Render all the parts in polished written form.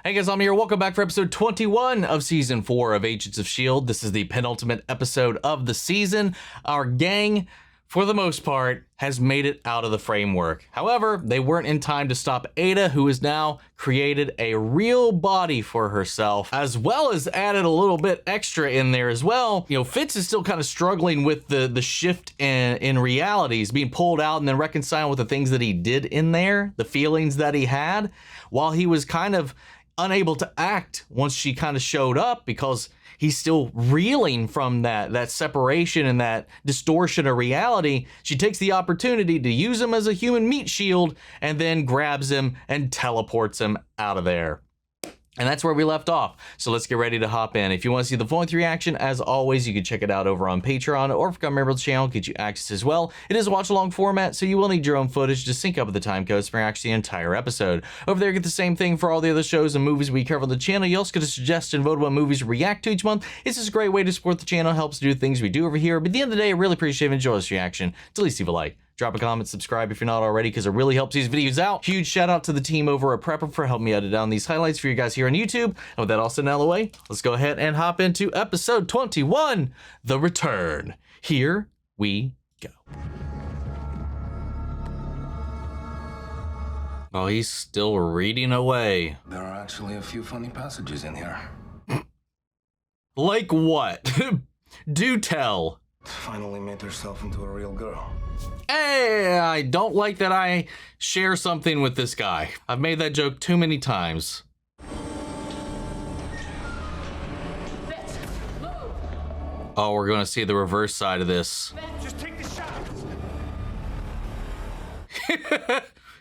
Hey guys, I'm here. Welcome back for episode 21 of season 4 of Agents of S.H.I.E.L.D. This is the penultimate episode of the season. Our gang, for the most part, has made it out of the framework. However, they weren't in time to stop Ada, who has now created a real body for herself, as well as added a little bit extra in there as well. You know, Fitz is still kind of struggling with the shift in realities, being pulled out and then reconciling with the things that he did in there, the feelings that he had, while he was kind of unable to act once she kind of showed up because he's still reeling from that separation and that distortion of reality. She takes the opportunity to use him as a human meat shield and then grabs him and teleports him out of there. And that's where we left off. So let's get ready to hop in. If you want to see the full length reaction, as always, you can check it out over on Patreon, or if you become a member of the channel, get you access as well. It is a watch along format, so you will need your own footage to sync up with the time codes for actually the entire episode. Over there, you get the same thing for all the other shows and movies we cover on the channel. You also get to suggest and vote what movies to react to each month. It's just a great way to support the channel, helps do things we do over here. But at the end of the day, I really appreciate it. Enjoy this reaction. To at least leave a like. Drop a comment, subscribe if you're not already, because it really helps these videos out. Huge shout out to the team over at Prepper for helping me edit down these highlights for you guys here on YouTube. And with that all said and out of the way, let's go ahead and hop into episode 21, The Return. Here we go. Oh, he's still reading away. There are actually a few funny passages in here. Like what? Do tell. Finally made herself into a real girl. Hey, I don't like that I share something with this guy. I've made that joke too many times. Fitz, move. Oh, we're gonna see the reverse side of this. Just take the shot.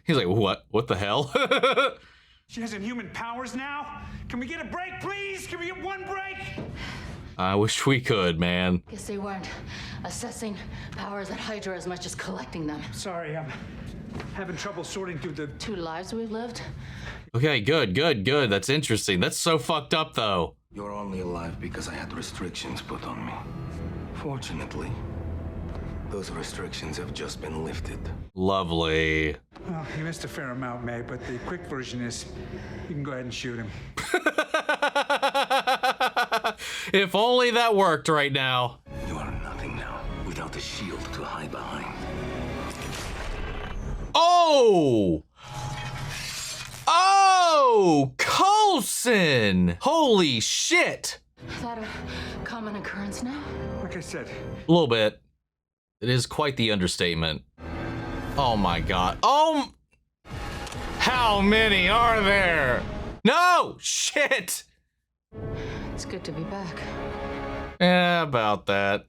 He's like, what? What the hell? She has inhuman powers now? Can we get a break, please? Can we get one break? I wish we could, man. Guess they weren't assessing powers at Hydra as much as collecting them. Sorry, I'm having trouble sorting through the... 2 lives we've lived? Okay, good. That's interesting. That's so fucked up, though. You're only alive because I had restrictions put on me. Fortunately, those restrictions have just been lifted. Lovely. Well, you missed a fair amount, May, but the quick version is you can go ahead and shoot him. If only that worked right now. You are nothing now without a shield to hide behind. Oh! Oh! Coulson! Holy shit! Is that a common occurrence now? Like I said, A little bit. It is quite the understatement. Oh my god. Oh! How many are there? No! Shit! It's good to be back. Yeah, about that.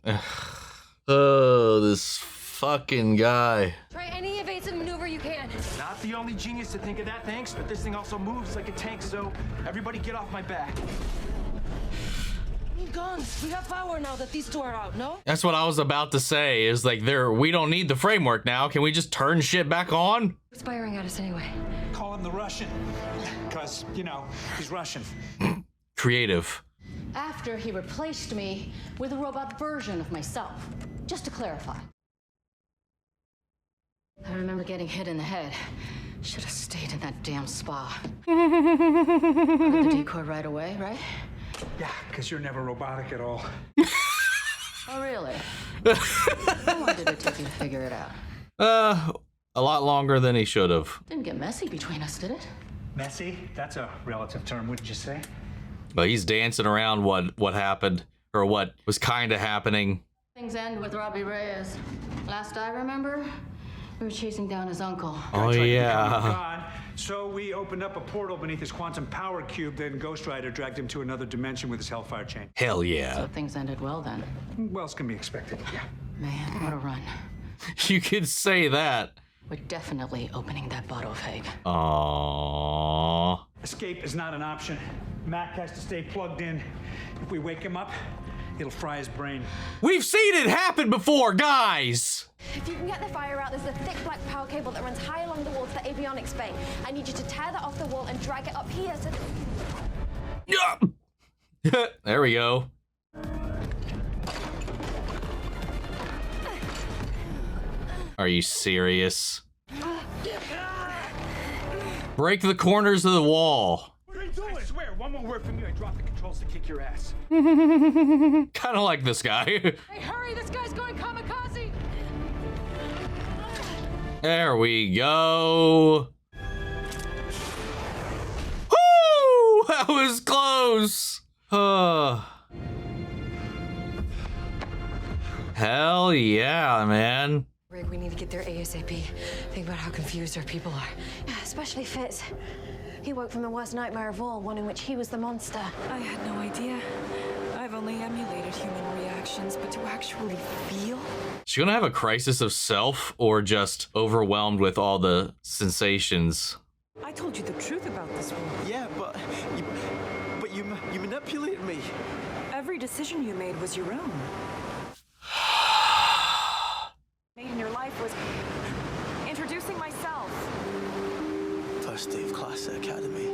Oh, this fucking guy. Try any evasive maneuver you can. Not the only genius to think of that, thanks, but this thing also moves like a tank, so everybody get off my back. We need guns. We have power now that these 2 are out, no? That's what I was about to say, is like, we don't need the framework now. Can we just turn shit back on? It's firing at us anyway. call him the Russian. Because, you know, he's Russian. Creative. After he replaced me with a robot version of myself. Just to clarify. I remember getting hit in the head. Should have stayed in that damn spa. Heard the decoy right away, right? Yeah, because you're never robotic at all. Oh, really? How long did it take you to figure it out? A lot longer than he should have. Didn't get messy between us, did it? Messy? That's a relative term, wouldn't you say? But he's dancing around what happened, or what was kind of happening. Things end with Robbie Reyes. Last I remember, we were chasing down his uncle. Oh, yeah. God, so we opened up a portal beneath his quantum power cube, then Ghost Rider dragged him to another dimension with his Hellfire chain. Hell yeah. So things ended well then. What else can be expected? Yeah. Man, what a run. You could say that. We're definitely opening that bottle of Hague. Aww. Escape is not an option. Mack has to stay plugged in. If we wake him up, it'll fry his brain. We've seen it happen before, guys! If you can get the fire out, there's a thick black power cable that runs high along the wall to the avionics bay. I need you to tear that off the wall and drag it up here so... Yeah. There we go. Are you serious? Break the corners of the wall. What are you doing? I swear, one more word from you, I drop the controls to kick your ass. Kind of like this guy. Hey, hurry! This guy's going kamikaze! There we go. Woo! That was close. Hell yeah, man. Gregg, we need to get there ASAP. Think about how confused our people are. Yeah, especially Fitz. He woke from the worst nightmare of all, one in which he was the monster. I had no idea. I've only emulated human reactions, but to actually feel? She gonna have a crisis of self or just overwhelmed with all the sensations? I told you the truth about this one. Yeah, but you manipulated me. Every decision you made was your own. Made in your life was introducing myself. First day of class at Academy.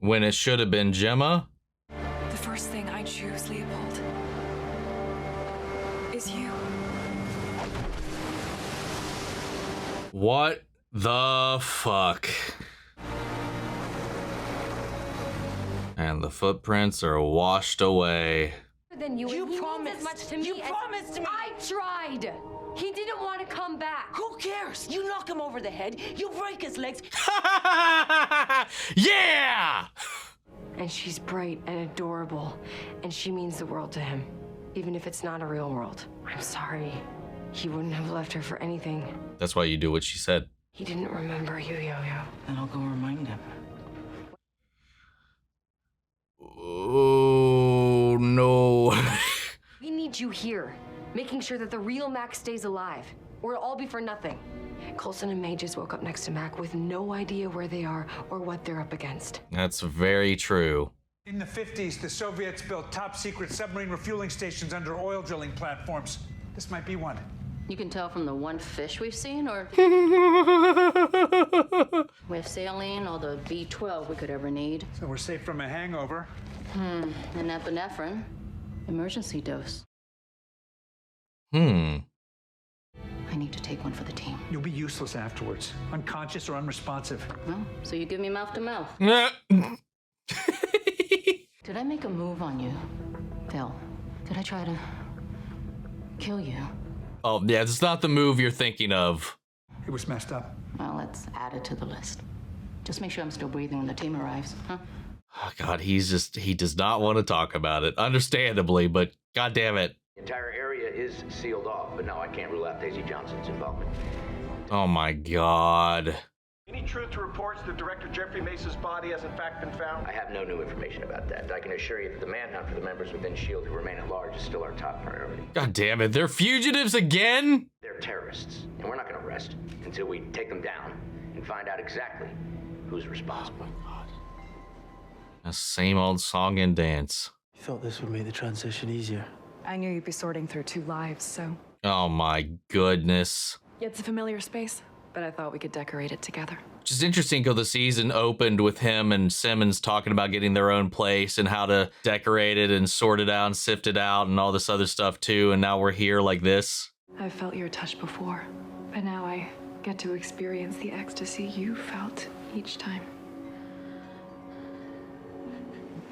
When it should have been Jemma? The first thing I choose, Leopold, is you. What the fuck? And the footprints are washed away. Then you promised as much to me. You promised me. I tried. He didn't want to come back. Who cares? You knock him over the head, you break his legs. Yeah! And she's bright and adorable, and she means the world to him, even if it's not a real world. I'm sorry. He wouldn't have left her for anything. That's why you do what she said. He didn't remember you, Yo-Yo. Then I'll go remind him. Oh, no. We need you here, making sure that the real Mack stays alive, or it'll all be for nothing. Coulson and May just woke up next to Mack with no idea where they are or what they're up against. That's very true. In the 50s, the Soviets built top-secret submarine refueling stations under oil drilling platforms. This might be one. You can tell from the one fish we've seen, or we have saline or the B12 we could ever need. So we're safe from a hangover. And epinephrine, emergency dose. Hmm. I need to take one for the team. You'll be useless afterwards, unconscious or unresponsive. Well, so you give me mouth to mouth. Did I make a move on you, Phil? Did I try to kill you? Oh, yeah, it's not the move you're thinking of. It was messed up. Well, let's add it to the list. Just make sure I'm still breathing when the team arrives, huh? Oh, God, he does not want to talk about it. Understandably, but God damn it. The entire area is sealed off, but no, I can't rule out Daisy Johnson's involvement. Oh, my God. Any truth to reports that Director Jeffrey Mesa's body has in fact been found? I have no new information about that. I can assure you that the manhunt for the members within S.H.I.E.L.D. who remain at large is still our top priority. God damn it, they're fugitives again? They're terrorists, and we're not going to rest until we take them down and find out exactly who's responsible. Oh, my God. The same old song and dance. You thought this would make the transition easier. I knew you'd be sorting through two lives, so... Oh, my goodness. It's a familiar space, but I thought we could decorate it together. Which is interesting because the season opened with him and Simmons talking about getting their own place and how to decorate it and sort it out and sift it out and all this other stuff too. And now we're here like this. I've felt your touch before, but now I get to experience the ecstasy you felt each time.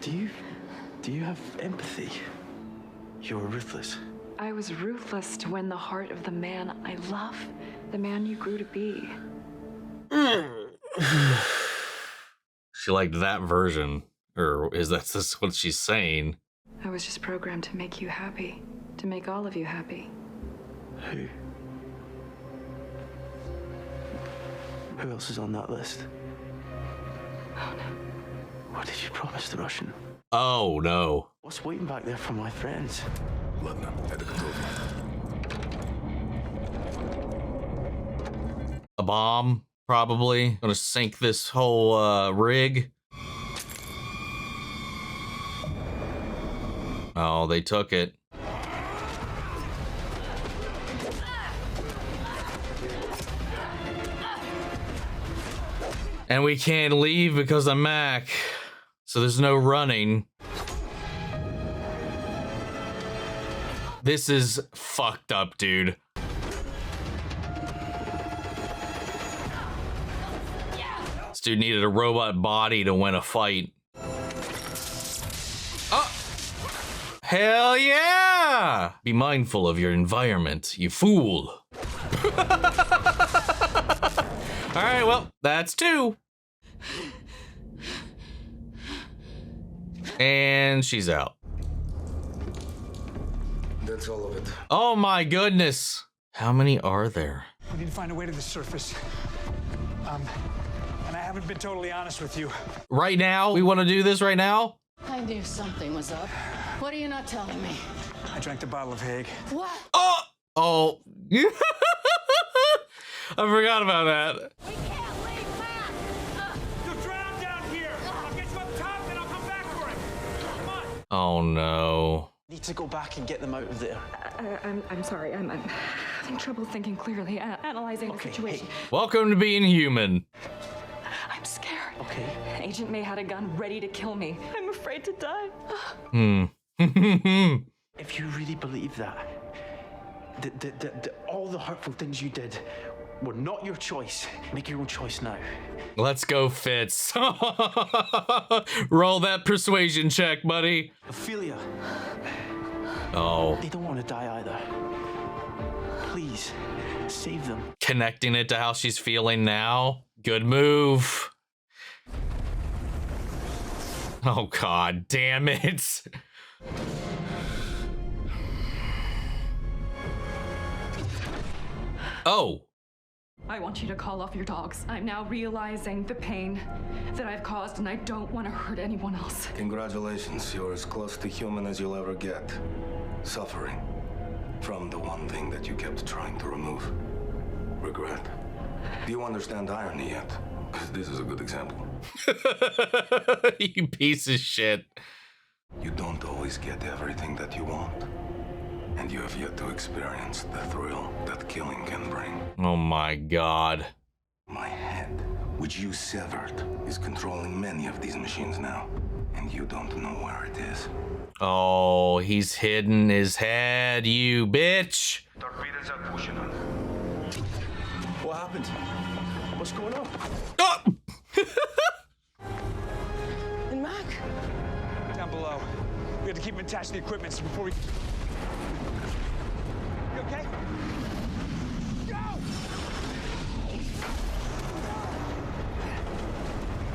Do you have empathy? You were ruthless. I was ruthless to win the heart of the man I love, the man you grew to be. She liked that version. Or is that just what she's saying? I was just programmed to make you happy, to make all of you happy. Who else is on that list? Oh no. What did you promise the Russian? Oh, no. What's waiting back there for my friends? Ладно, это готово. A bomb, probably. Gonna sink this whole rig. Oh, they took it. And we can't leave because of Mack. So there's no running. This is fucked up, dude. This dude needed a robot body to win a fight. Hell yeah! Be mindful of your environment, you fool. All right, well, that's 2. And she's out. That's all of it. Oh my goodness. How many are there? We need to find a way to the surface. And I haven't been totally honest with you. Right now? We want to do this right now? I knew something was up. What are you not telling me? I drank the bottle of Hague. What? Oh. I forgot about that. We can't leave Mack! You'll drown down here! I'll get you up top and I'll come back for him! Come on! Oh no. Need to go back and get them out of there. I'm sorry. I'm having trouble thinking clearly, analyzing the situation. Welcome to being human. I'm scared. Okay. Agent May had a gun ready to kill me. I'm afraid to die. If you really believe that all the hurtful things you did were not your choice, make your own choice now. Let's go, Fitz. Roll that persuasion check, buddy. Ophelia. Oh. They don't want to die either. Please, save them. Connecting it to how she's feeling now. Good move. Oh, God damn it. Oh. I want you to call off your dogs. I'm now realizing the pain that I've caused, and I don't want to hurt anyone else. Congratulations, you're as close to human as you'll ever get. Suffering from the one thing that you kept trying to remove. Regret. Do you understand irony yet? Because this is a good example. You piece of shit. You don't always get everything that you want. And you have yet to experience the thrill that killing can bring. Oh my God. My head, which you severed, is controlling many of these machines now. And you don't know where it is. Oh, he's hidden his head, you bitch. What happened? What's going on? Oh! And Mack? Down below. We have to keep him attached to the equipment before we... You okay? Go!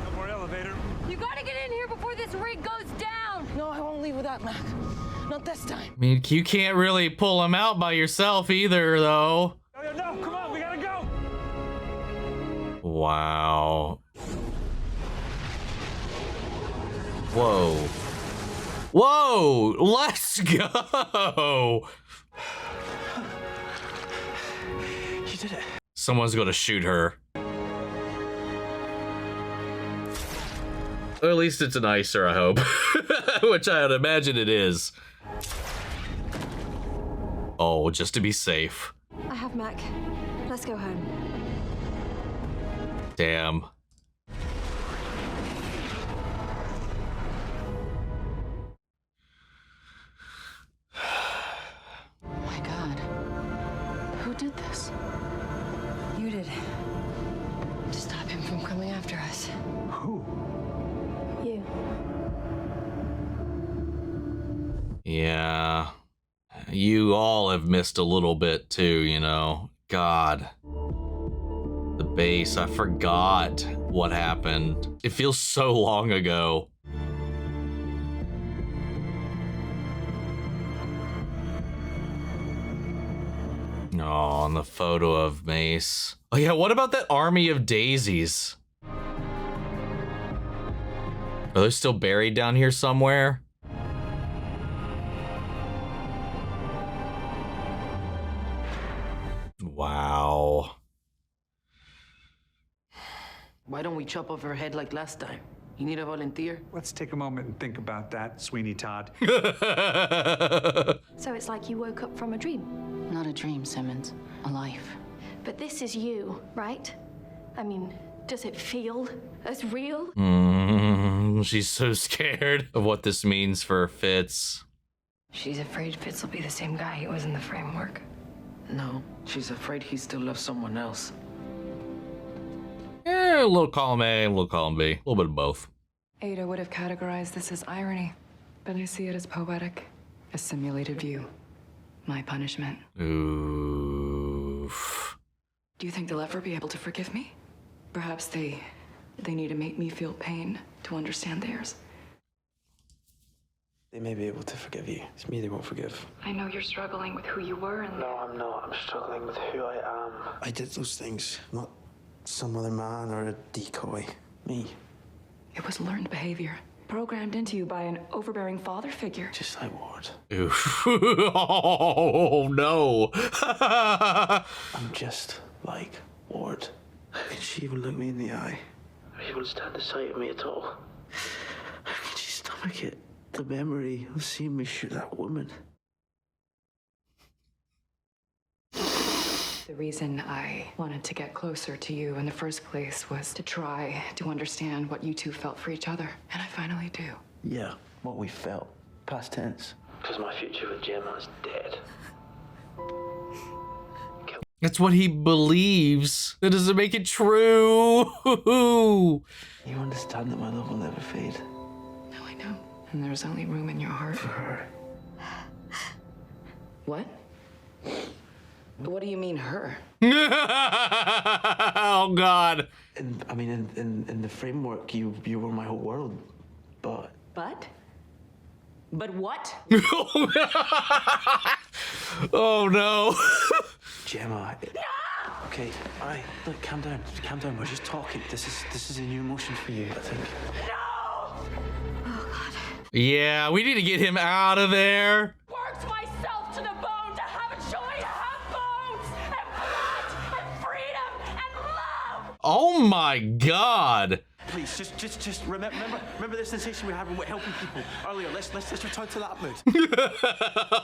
No more elevator. You gotta get in here before this rig goes down! No, I won't leave without Mack. Not this time. I mean, you can't really pull him out by yourself either, though. No, come on, we gotta go! Wow. Whoa. Whoa! Let's go! You did it. Someone's gonna shoot her. Or at least it's an icer, I hope. Which I would imagine it is. Oh, just to be safe. I have Mack. Let's go home. Damn. Oh my God. Who did this? You did. To stop him from coming after us. Who? You. Yeah. You all have missed a little bit too, you know. God. The base, I forgot what happened. It feels so long ago. Oh, and the photo of Mace. Oh yeah, what about that army of daisies? Are they still buried down here somewhere? Wow. Why don't we chop off her head like last time? You need a volunteer? Let's take a moment and think about that, Sweeney Todd. So it's like you woke up from a dream. Not a dream, Simmons. A life. But this is you, right? I mean, does it feel as real? She's so scared of what this means for Fitz. She's afraid Fitz will be the same guy he was in the framework. No, she's afraid he still loves someone else. A little column A, a little column B. A little bit of both. Ada would have categorized this as irony, but I see it as poetic. A simulated view. My punishment. Oof. Do you think they'll ever be able to forgive me? Perhaps they need to make me feel pain to understand theirs. They may be able to forgive you. It's me they won't forgive. I know you're struggling with who you were and... No, I'm not. I'm struggling with who I am. I did those things, not some other man or a decoy. Me. It was learned behavior, programmed into you by an overbearing father figure. Just like Ward. Oof. Oh, no. I'm just like Ward. How can she even look me in the eye? Or even stand the sight of me at all? How can she stomach it? The memory of seeing me shoot that woman. The reason I wanted to get closer to you in the first place was to try to understand what you two felt for each other. And I finally do. Yeah, what we felt. Past tense. Because my future with Jemma is dead. That's what he believes. That doesn't make it true. You understand that my love will never fade. No, I know. And there's only room in your heart for her. What? What do you mean, her? Oh, God. In the framework, you were my whole world, but... But? But what? Oh, no. Jemma. Okay, all right, look, calm down. Calm down, we're just talking. This is a new emotion for you, I think. Yeah, we need to get him out of there. Worked myself to the bone to have a joy, to have bones, and blood, and freedom, and love! Oh my God. Please, just remember the sensation we were having with helping people earlier. Let's return to that mood.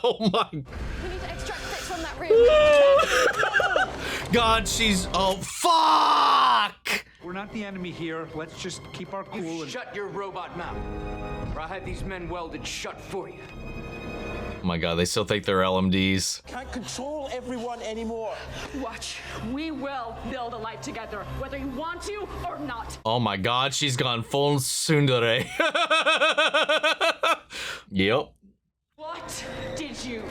Oh my. We need to extract Fitz from that room. God, she's... Oh, fuck! We're not the enemy here. Let's just keep our cool You and... shut your robot mouth, or I'll have these men welded shut for you. Oh my God, they still think they're LMDs. Can't control everyone anymore. Watch, we will build a life together, whether you want to or not. Oh my God, she's gone full tsundere. Yep. What did you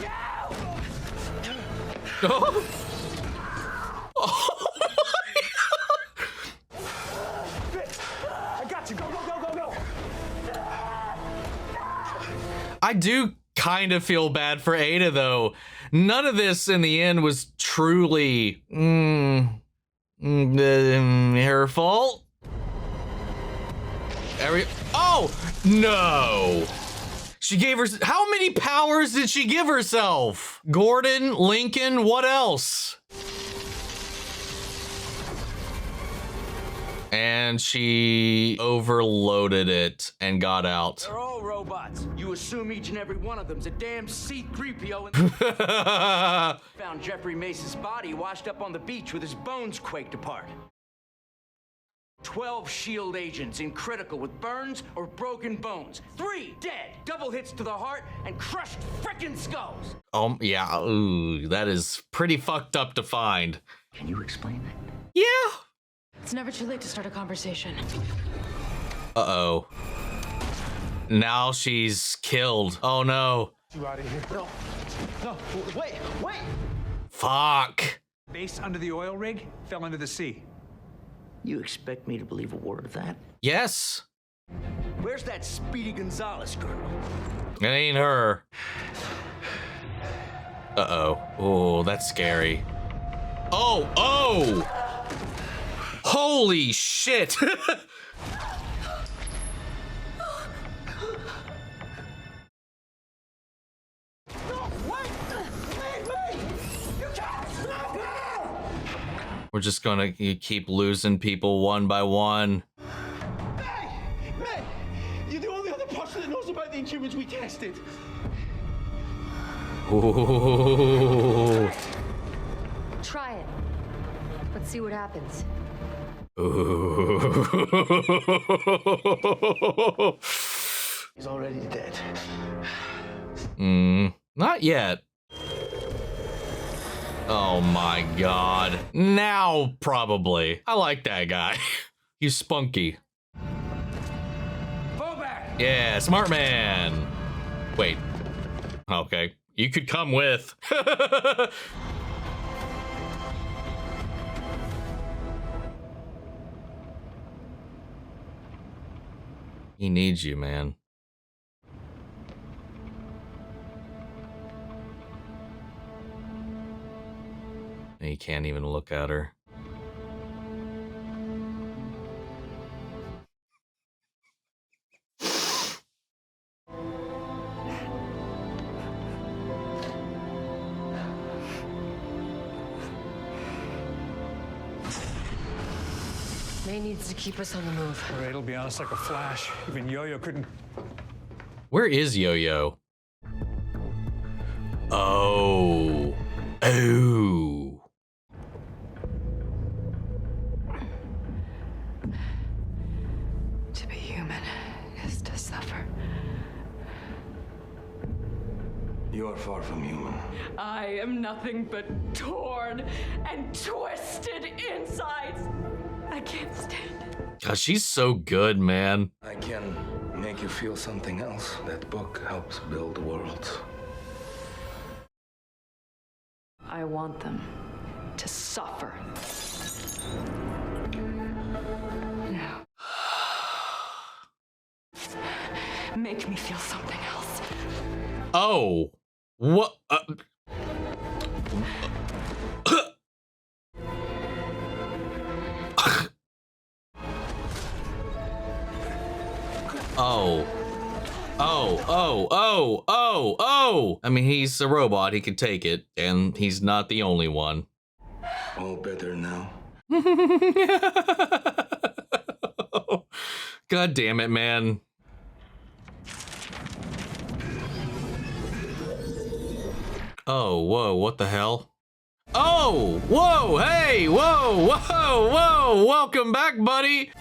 do? Oh. I got you. Go. I do kind of feel bad for Ada, though. None of this in the end was truly her fault. Oh, no. She gave her... How many powers did she give herself? Gordon, Lincoln, what else? And she overloaded it and got out. They're all robots. You assume each and every one of them's a damn C-3PO. Found Jeffrey Mace's body washed up on the beach with his bones quaked apart. 12 S.H.I.E.L.D. agents in critical with burns or broken bones. 3 dead. Double hits to the heart and crushed frickin' skulls. Yeah. Ooh, that is pretty fucked up to find. Can you explain that? Yeah. It's never too late to start a conversation. Uh-oh. Now she's killed. Oh, no. You out of here. No, wait. Fuck. Base under the oil rig fell into the sea. You expect me to believe a word of that? Yes. Where's that Speedy Gonzalez girl? It ain't her. Uh-oh. Oh, that's scary. Oh! Holy shit! We're just gonna keep losing people one by one. Hey! You're the only other person that knows about the Inhumans we tested. Ooh. Try it. Let's see what happens. Ooh. He's already dead. Not yet. Oh my God. Now, probably. I like that guy. He's spunky. Fall back! Yeah, smart man. Wait. Okay, you could come with. He needs you, man. He can't even look at her. May needs to keep us on the move. All right, it'll be on us like a flash. Even Yo-Yo couldn't... Where is Yo-Yo? Oh. Oh. To be human is to suffer. You are far from human. I am nothing but torn and twisted insides. I can't stand it. God, she's so good, man. I can make you feel something else. That book helps build worlds. I want them to suffer. No. Make me feel something else. Oh. What? Oh. Oh, oh, oh, oh, oh! I mean, he's a robot, he can take it, and he's not the only one. All better now. God damn it, man. Oh, whoa, what the hell? Oh, whoa, hey, whoa, whoa, whoa, welcome back, buddy.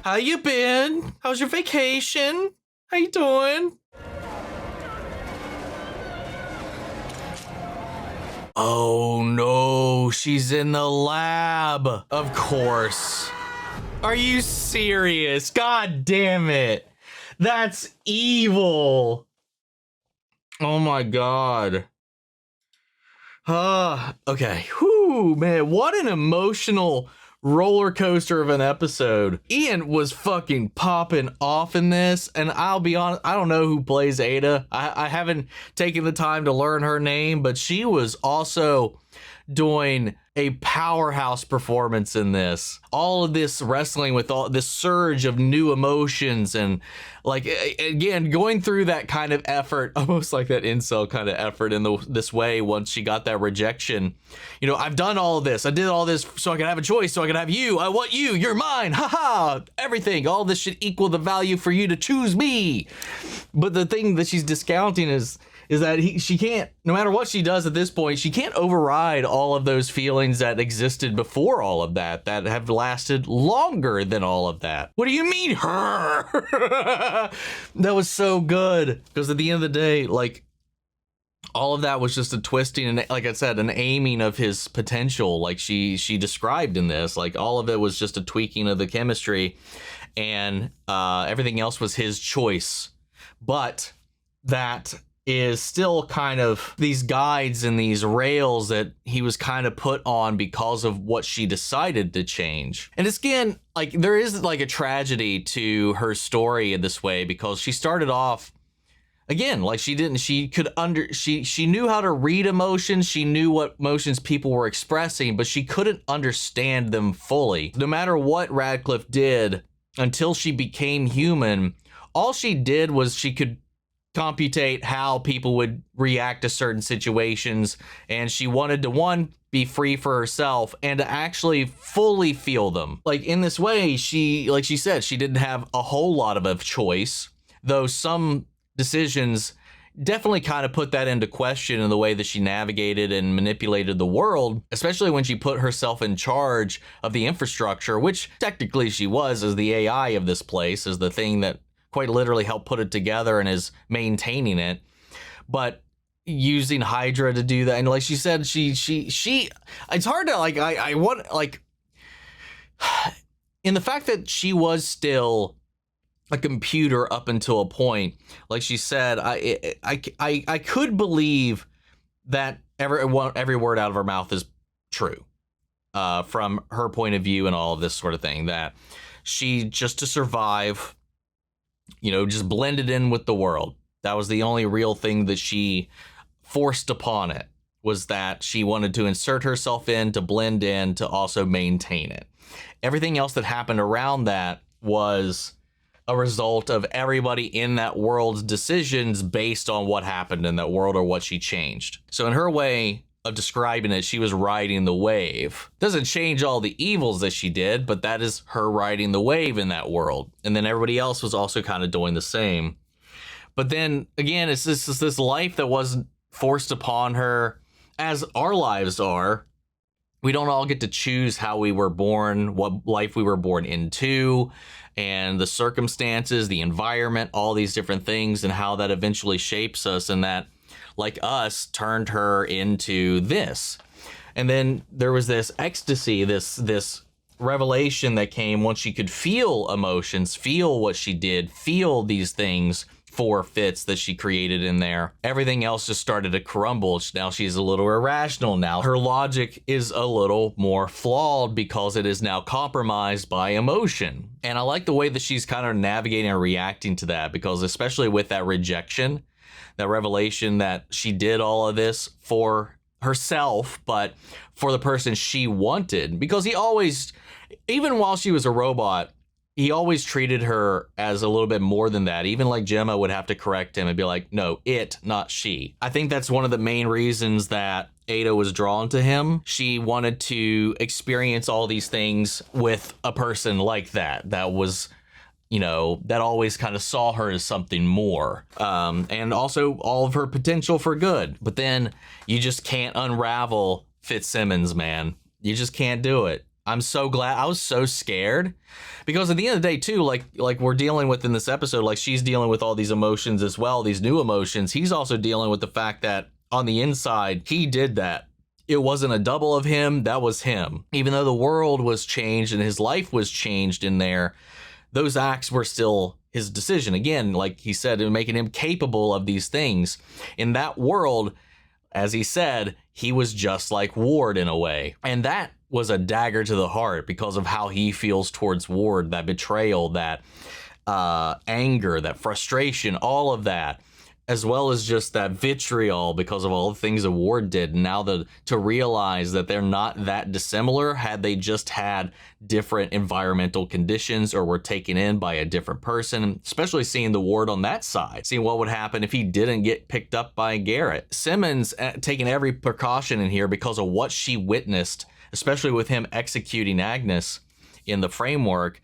How you been? How's your vacation? How you doing? Oh no, she's in the lab. Of course. Are you serious? God damn it. That's evil. Oh my god. Okay. Whew, man, what an emotional roller coaster of an episode. Iain was fucking popping off in this, and I'll be honest, I don't know who plays Ada. I haven't taken the time to learn her name, but she was also doing a powerhouse performance in this. All of this wrestling with all this surge of new emotions, and like, again, going through that kind of effort, almost like that incel kind of effort in this way. Once she got that rejection, you know, I've done all of this, I did all this so I could have a choice, so I could have you, I want you, you're mine, haha, everything, all this should equal the value for you to choose me. But the thing that she's discounting is that she can't, no matter what she does at this point, she can't override all of those feelings that existed before all of that have lasted longer than all of that. What do you mean, her? That was so good. Because at the end of the day, like, all of that was just a twisting and, like I said, an aiming of his potential, like she described in this. Like, all of it was just a tweaking of the chemistry, and everything else was his choice. But that is still kind of these guides and these rails that he was kind of put on because of what she decided to change. And it's, again, like, there is like a tragedy to her story in this way, because she started off, again, like, she knew how to read emotions, she knew what emotions people were expressing, but she couldn't understand them fully. No matter what Radcliffe did, until she became human, all she did was she could computate how people would react to certain situations, and she wanted to, one, be free for herself and to actually fully feel them. Like, in this way, she, like she said, she didn't have a whole lot of a choice, though some decisions definitely kind of put that into question in the way that she navigated and manipulated the world, especially when she put herself in charge of the infrastructure, which technically she was, as the AI of this place, as the thing that quite literally helped put it together and is maintaining it. But using Hydra to do that, and like she said, she it's hard to, like, I want, like, in the fact that she was still a computer up until a point. Like she said, I could believe that every word out of her mouth is true, from her point of view and all of this sort of thing, that she, just to survive, just blended in with the world. That was the only real thing that she forced upon it, was that she wanted to insert herself in, to blend in, to also maintain it. Everything else that happened around that was a result of everybody in that world's decisions based on what happened in that world or what she changed. So in her way of describing it, she was riding the wave. Doesn't change all the evils that she did, but that is her riding the wave in that world. And then everybody else was also kind of doing the same. But then again, it's this life that wasn't forced upon her, as our lives are. We don't all get to choose how we were born, what life we were born into, and the circumstances, the environment, all these different things, and how that eventually shapes us, and that, like us, turned her into this. And then there was this ecstasy, this revelation that came once she could feel emotions, feel what she did, feel these things for Fitz that she created in there. Everything else just started to crumble. Now she's a little irrational. Now her logic is a little more flawed because it is now compromised by emotion. And I like the way that she's kind of navigating and reacting to that, because especially with that rejection, that revelation that she did all of this for herself, but for the person she wanted, because he always, even while she was a robot, he always treated her as a little bit more than that. Even like Jemma would have to correct him and be like, no, it, not she. I think that's one of the main reasons that Ada was drawn to him. She wanted to experience all these things with a person like that. That was, that always kind of saw her as something more. And also all of her potential for good. But then you just can't unravel Fitzsimmons, man. You just can't do it. I'm so glad. I was so scared, because at the end of the day too, like we're dealing with in this episode, like she's dealing with all these emotions as well, these new emotions. He's also dealing with the fact that on the inside, he did that. It wasn't a double of him. That was him. Even though the world was changed and his life was changed in there, those acts were still his decision. Again, like he said, making him capable of these things. In that world, as he said, he was just like Ward in a way. And that was a dagger to the heart because of how he feels towards Ward, that betrayal, that anger, that frustration, all of that, as well as just that vitriol because of all the things that Ward did. Now to realize that they're not that dissimilar, had they just had different environmental conditions or were taken in by a different person, especially seeing the Ward on that side, seeing what would happen if he didn't get picked up by Garrett. Simmons taking every precaution in here because of what she witnessed, especially with him executing Agnes in the framework.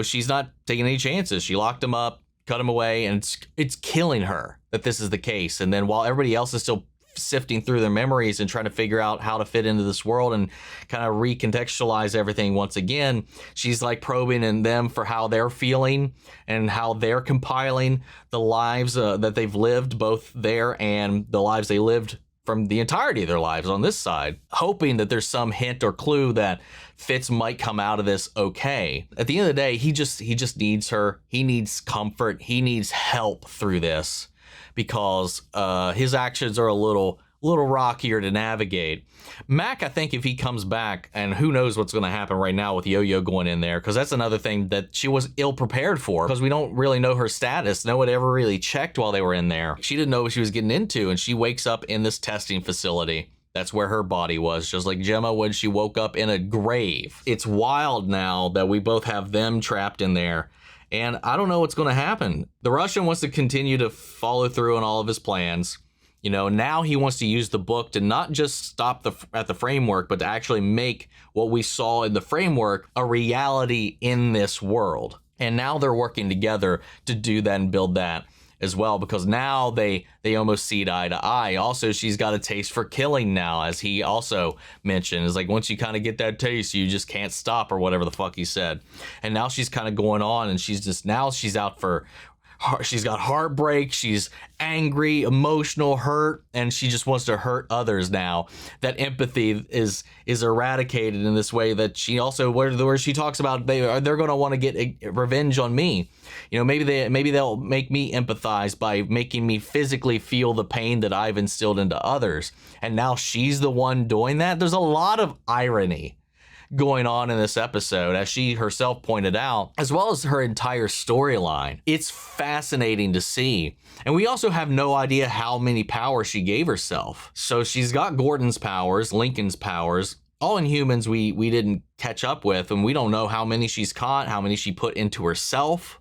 She's not taking any chances. She locked him up, cut him away, and it's killing her that this is the case. And then while everybody else is still sifting through their memories and trying to figure out how to fit into this world and kind of recontextualize everything once again, she's like probing in them for how they're feeling and how they're compiling the lives that they've lived, both there and the lives they lived from the entirety of their lives on this side, hoping that there's some hint or clue that Fitz might come out of this okay. At the end of the day, he just needs her. He needs comfort. He needs help through this because his actions are a little rockier to navigate. Mack, I think if he comes back, and who knows what's going to happen right now with Yo-Yo going in there, because that's another thing that she was ill prepared for, because we don't really know her status. No one ever really checked while they were in there. She didn't know what she was getting into, and she wakes up in this testing facility. That's where her body was, just like Jemma when she woke up in a grave. It's wild now that we both have them trapped in there, and I don't know what's going to happen. The Russian wants to continue to follow through on all of his plans. Now he wants to use the book to not just stop at the framework, but to actually make what we saw in the framework a reality in this world. And now they're working together to do that and build that as well, because now they almost see eye to eye. Also, she's got a taste for killing now, as he also mentioned. It's like once you kind of get that taste, you just can't stop, or whatever the fuck he said. And now she's kind of going on, and she's out for she's got heartbreak, she's angry, emotional, hurt, and she just wants to hurt others now. That empathy is eradicated in this way that she also, where she talks about they're going to want to get revenge on me. You know, maybe they'll make me empathize by making me physically feel the pain that I've instilled into others. And now she's the one doing that. There's a lot of irony going on in this episode, as she herself pointed out, as well as her entire storyline. It's fascinating to see. And we also have no idea how many powers she gave herself. So she's got Gordon's powers, Lincoln's powers, all Inhumans we didn't catch up with, and we don't know how many she's caught, how many she put into herself.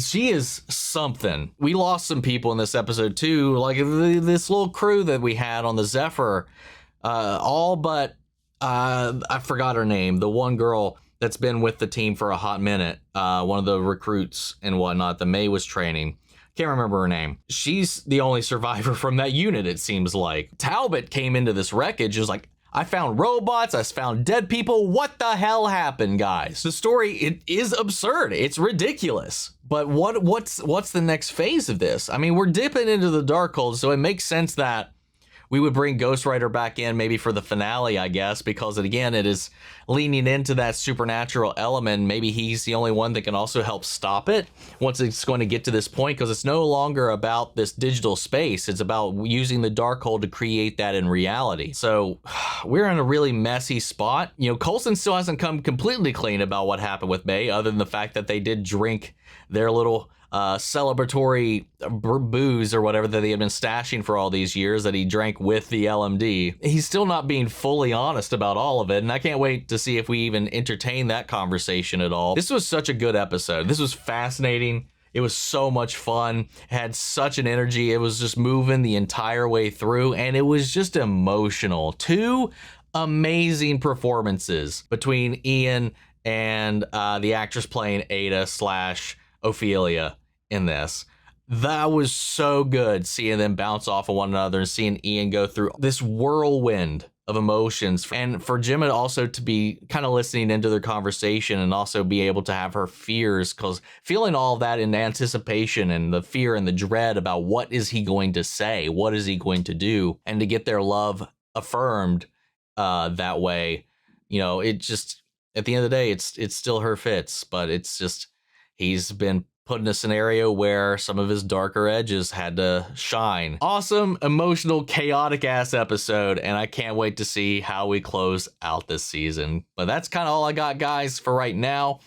She is something. We lost some people in this episode too, like this little crew that we had on the Zephyr, all but I forgot her name. The one girl that's been with the team for a hot minute, one of the recruits and whatnot that May was training. Can't remember her name. She's the only survivor from that unit, it seems like. Talbot came into this wreckage. It was like, I found robots, I found dead people. What the hell happened, guys? The story, it is absurd. It's ridiculous. But what's the next phase of this? I mean, we're dipping into the Darkhold, so it makes sense that we would bring Ghost Rider back in maybe for the finale, I guess, because again, it is leaning into that supernatural element. Maybe he's the only one that can also help stop it once it's going to get to this point, because it's no longer about this digital space. It's about using the Darkhold to create that in reality. So we're in a really messy spot. You know, Coulson still hasn't come completely clean about what happened with May, other than the fact that they did drink their little celebratory booze or whatever that they had been stashing for all these years that he drank with the LMD. He's still not being fully honest about all of it, and I can't wait to see if we even entertain that conversation at all. This was such a good episode. This was fascinating. It was so much fun. It had such an energy. It was just moving the entire way through, and it was just emotional. Two amazing performances between Iain and the actress playing Ada/Ophelia in this. That was so good, seeing them bounce off of one another and seeing Iain go through this whirlwind of emotions, and for Jemma also to be kind of listening into their conversation and also be able to have her fears, because feeling all that in anticipation and the fear and the dread about what is he going to say, what is he going to do, and to get their love affirmed that way, you know, it just, at the end of the day, it's still her Fitz, but it's just, he's been put in a scenario where some of his darker edges had to shine. Awesome, emotional, chaotic ass episode, and I can't wait to see how we close out this season. But that's kind of all I got, guys, for right now.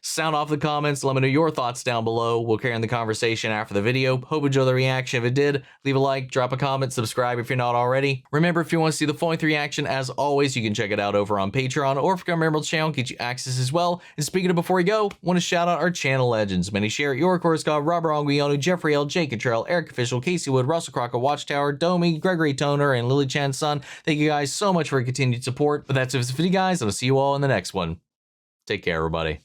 Sound off the comments. Let me know your thoughts down below. We'll carry on the conversation after the video. Hope you enjoyed the reaction. If it did, leave a like, drop a comment, subscribe if you're not already. Remember, if you want to see the full-length reaction, as always, you can check it out over on Patreon, or if you become a member of the channel, get you access as well. And speaking of before we go, want to shout out our channel legends. Many share it. Your course God, Robert Anguiano, Jeffrey L, Jake Cottrell, Eric Official, Casey Wood, Russell Crocker, Watchtower, Domi, Gregory Toner, and Lily Chan's son. Thank you guys so much for your continued support. But that's it for this video, guys, and I'll see you all in the next one. Take care, everybody.